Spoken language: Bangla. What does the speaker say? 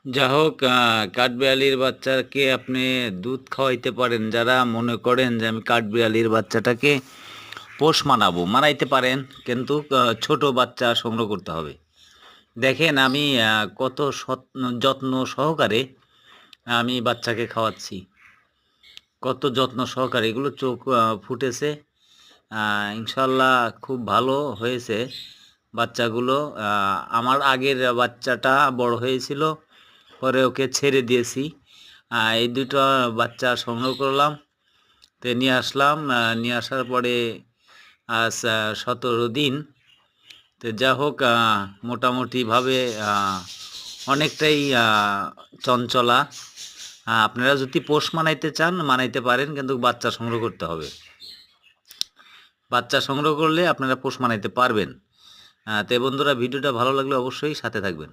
যা হোক, কাঠবিড়ালির বাচ্চাকে আপনি দুধ খাওয়াইতে পারেন। যারা মনে করেন যে আমি কাঠবিড়ালির বাচ্চাটাকে পোষ মানাইতে পারেন, কিন্তু ছোট বাচ্চা সংগ্রহ করতে হবে। দেখেন আমি কত যত্ন সহকারে আমি বাচ্চাকে খাওয়াচ্ছি, কত যত্ন সহকারে। এগুলো চোখ ফুটেছে, ইনশাল্লাহ খুব ভালো হয়েছে বাচ্চাগুলো। আমার আগের বাচ্চাটা বড় হয়েছিল, পরে ওকে ছেড়ে দিয়েছি। এই দুটো বাচ্চা সংগ্রহ করলাম, তো নিয়ে আসলাম। নিয়ে আসার পরে আজ 17 দিন। তো যা হোক, মোটামুটিভাবে অনেকটাই চঞ্চলা। আপনারা যদি পোষ মানাইতে চান মানাইতে পারেন, কিন্তু বাচ্চা সংগ্রহ করতে হবে। বাচ্চা সংগ্রহ করলে আপনারা পোষ মানাইতে পারবেন। তো বন্ধুরা, ভিডিওটা ভালো লাগলে অবশ্যই সাথে থাকবেন।